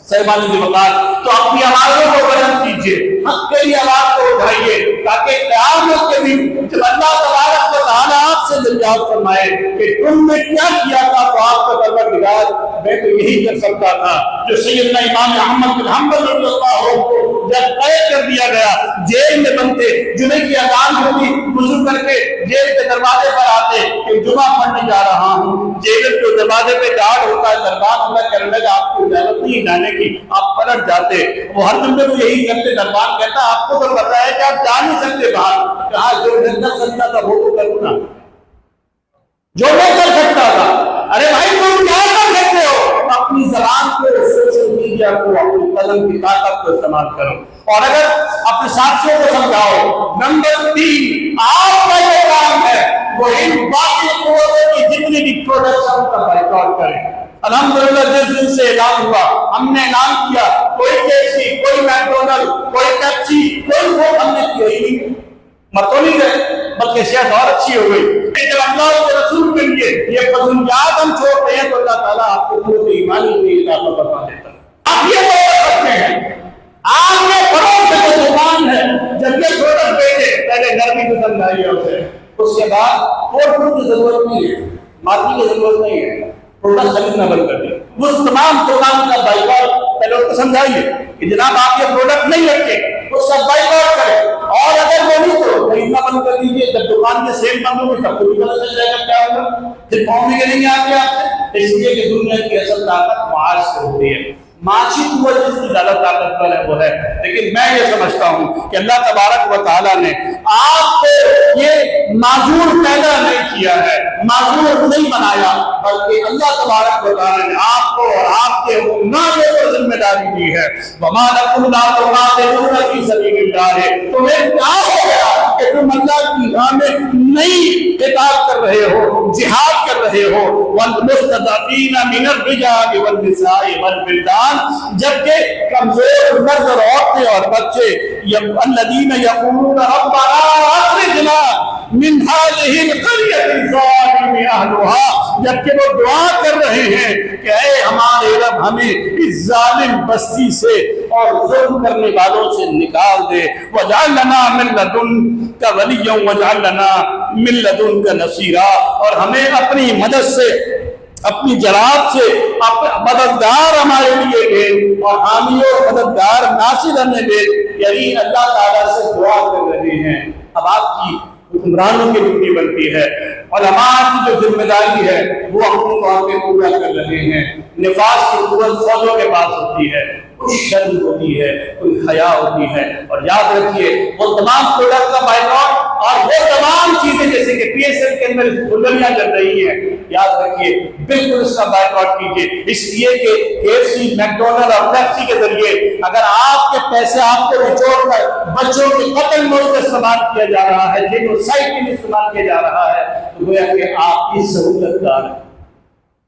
صاحبان وقار، تو اپنی آوازوں کو بلند کیجیے، حق کے لیے آواز کو اٹھائیے، تاکہ قیامت کے دن جب اللہ تبارک و تعالیٰ آپ سے دریافت فرمائے کہ تم نے کیا کیا تھا، تو آپ کا پروردگار میں تو یہی کر سکتا تھا جو سیدنا امام احمد بن حنبل رضی اللہ عنہ کو جب قید کر دیا گیا، جیل میں بند تھے، جمعے کی اذان ہوئی، وضو کر کے جیل کے دروازے پر آتے کہ جمعہ پڑھنے جا رہا ہوں، جیل کے دروازے پہ گارڈ ہوتا ہے، دربان ہوتا ہے، کہنے لگا آپ کو اجازت نہیں جانے کی، آپ پلٹ جاتے، وہ ہر جمعے کو یہی کرتے، دربان کہتا آپ کو تو پتا ہے کہ آپ جا نہیں سکتے باہر، کہا جو میں کر سکتا تھا وہ تو کروں نا، جو میں کر سکتا تھا، ارے بھائی تم کیا کر سکتے ہو، اپنی زبان کو، سوشل میڈیا کو، اپنی قلم کی طاقت کو استعمال کرو، اور اگر اپنے ساتھیوں کو سمجھاؤ۔ نمبر 3، آپ کا یہ کام ہے وہ ان باقی قوتوں کی جتنی بھی پروڈکشن کا بائیکاٹ کریں۔ الحمدللہ جس دن سے اعلان ہوا، ہم نے اعلان کیا کوئی KFC، کوئی میکڈونلڈ، کوئی پیپسی، کوئی وہ ہم نے کیا ہی نہیں، مرتو نہیں گئے، بلکہ شاید اور اچھی ہو گئی۔ جب اللہ کے رسول کے لیے یہ فضولیات ہم چھوڑتے ہیں تو اللہ تعالیٰ آپ کو قوت ایمانی میں اضافہ فرما دیتا ہے۔ آپ یہ تو سکتے ہیں، آپ نے پڑوس سے جو دکان ہے، جب یہ پروڈکٹ بیچے پہلے نرمی سے سمجھائیے اسے، اس کے بعد فوڈ کی ضرورت نہیں ہے، مارکیٹ کی ضرورت نہیں ہے، پروڈکٹ خریدنا بند کر دیں، اس تمام دکان کا بائیکاٹ پہلے ان کو سمجھائیے کہ جناب آپ یہ پروڈکٹ نہیں رکھے، اس کا بائیکاٹ کریں، اور اگر وہ نہیں تو خریدنا بند کر دیجیے۔ جب دکان کے سیل بند ہوگی تب کو بھی پتہ چل جائے گا کیا ہوگا، پھر قوم بھی کریں گے آپ کے آپ سے۔ اس لیے کہ دنیا کی اصل طاقت معاش سے ہوتی ہے، معاشی قوت جس کی زیادہ طاقتور ہے وہ ہے، لیکن میں یہ سمجھتا ہوں کہ اللہ تبارک و تعالیٰ نے آپ کو یہ معذور پیدا نہیں کیا ہے، معذور نہیں بنایا، بلکہ اللہ تبارک و تعالیٰ نے آپ کو اور آپ کے نامے پر ذمہ داری دی ہے۔ وَمَا لَكُمْ لَا تُقَاتِلُونَ فِي سَبِيلِ اللَّهِ، تمہیں کیا ہو گیا کہ تم اللہ کی راہ میں نہیں قتال کر رہے ہو، جہاد کر رہے ہو؟ وَالْمُسْتَضْعَفِينَ مِنَ الرِّجَالِ وَالنِّسَاءِ وَالْوِلْدَانِ، جبکہ کمزور مرد اور عورتیں اور بچے، الذین یقولون ربنا اخرجنا من هذه القرية الظالم اهلها، جبکہ وہ دعا کر رہے ہیں کہ اے ہمارے رب ہمیں اس ظالم بستی سے اور ظلم کرنے والوں سے نکال دے، واجعل لنا من لدنک ولیا واجعل لنا من لدنک نصیرا، اور ہمیں اپنی مدد سے، اپنی جلال سے مددگار ہمارے لیے دے، اور حامی اور مددگار ناصر ہمیں دے۔ یعنی اللہ تعالیٰ سے دعا کر رہے ہیں۔ اب آپ کی حکمرانوں کی ڈیوٹی بنتی ہے، علماء کی جو ذمہ داری ہے وہ اپنے طور پہ پورا کر رہے ہیں۔ نفاذ کی قوت فوجوں کے پاس ہوتی ہے، کوئی شرم ہوتی ہے، کوئی حیا ہوتی ہے، اور یاد رکھیے وہ تمام پروڈکٹ کا بائیکاٹ اور وہ تمام چیزیں جیسے کہ PSL کے اندر بلندیاں چل رہی ہیں، یاد رکھیے بالکل اس کا بائیکاٹ کیجیے، اس لیے کہ KFC، میکڈونلڈ اور پیپسی کے ذریعے اگر آپ کے پیسے آپ کو نچوڑ کر بچوں کے قتل میں استعمال کیا جا رہا ہے، جینوسائیڈ کے لیے استعمال کیا جا رہا ہے، تو گویا کہ آپ کی سہولت دار ہے۔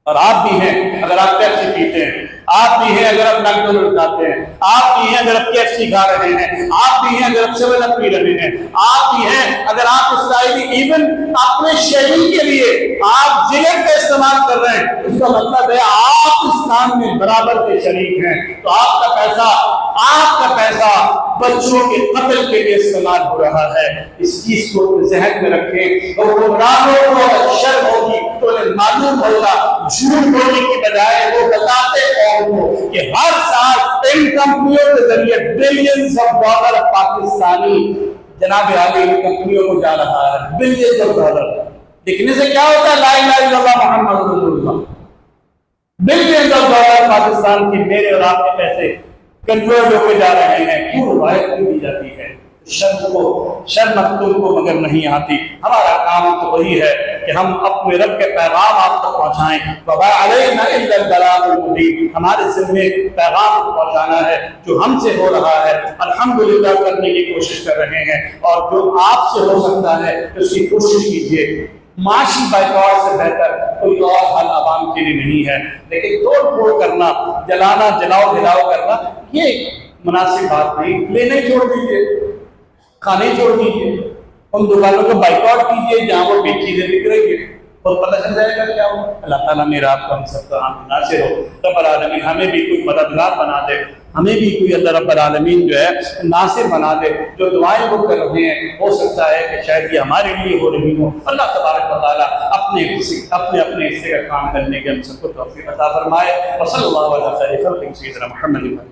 اور آپ بھی ہیں اگر آپ پیپسی پیتے ہیں، آپ بھی ہیں اگر آپ میکڈونلڈ کھاتے ہیں، آپ بھی ہیں اگر آپ KFC کھا رہے ہیں، آپ بھی ہیں اگر آپ 7 اپ پی رہے ہیں، آپ بھی ہیں اگر آپ اسرائیلی ایون اپنے شہری کے لیے آپ جگر کا استعمال کر رہے ہیں، اس کا مطلب ہے آپ اس کام میں برابر کے شریک ہیں۔ تو آپ کا پیسہ بچوں کے قتل کے لیے استعمال ہو رہا ہے، اس چیز کو ذہن میں رکھیں۔ اور حکمرانوں کو اگر شرم ہوگی تو انہیں معلوم ہوگا، جھوٹ بولنے کی بجائے وہ بتاتے قوم کو کہ ہر سال ان کمپنیوں کے ذریعے بلینز آف ڈالر پاکستانی جناب عالی ان کمپنیوں کو جا رہا ہے، بلینز آف ڈالر۔ لکھنے سے کیا ہوتا ہے؟ لا الہ الا اللہ محمد رسول اللہ۔ بلینز آف ڈالر پاکستان کے میرے اور آپ کے پیسے کنورٹ ہو کے جا رہے ہیں، کیوں روایت کیوں دی جاتی ہے؟ شرم مقتول کو مگر نہیں آتی۔ ہمارا کام تو وہی ہے کہ ہم اپنے رب کے پیغام آپ تک پہنچائیں۔ وَمَا عَلَيْنَا إِلَّا الْبَلَاغُ الْمُبِينُ، ہمارے ذمے پیغام کو پہنچانا ہے، جو ہم سے ہو رہا ہے الحمدللہ کرنے کی کوشش کر رہے ہیں، اور جو آپ سے ہو سکتا ہے اس کی کوشش کیجیے۔ معاشی بائیکاٹ سے بہتر کوئی اور حل عوام کے لیے نہیں ہے، لیکن توڑ پھوڑ کرنا، جلانا، جلاؤ گھلاؤ کرنا یہ مناسب بات نہیں۔ لینے چھوڑ دیجیے، کھانے چھوڑ دیجیے، ان دکانوں کو بائیکاٹ کیجیے جہاں وہ بھی چیزیں بک رہی ہیں۔ اور پتہ چل جائے گا کیا ہو. اللہ تعالیٰ میرا آپ کو ہم سب کا ناصر ہو. رب العالمین ہمیں بھی کوئی مددگار بنا دے, ہمیں بھی کوئی اللہ رب العالمین جو ہے ناصر بنا دے. جو دعائیں وہ کر رہے ہیں ہو سکتا ہے کہ شاید یہ ہمارے لیے ہو رہی ہوں. اللہ تبارک و تعالیٰ اپنے حصے کا کام کرنے کے ہم سب کو توفیق عطا فرمائے. وصلی اللہ علیہ وسلم سیدنا محمد.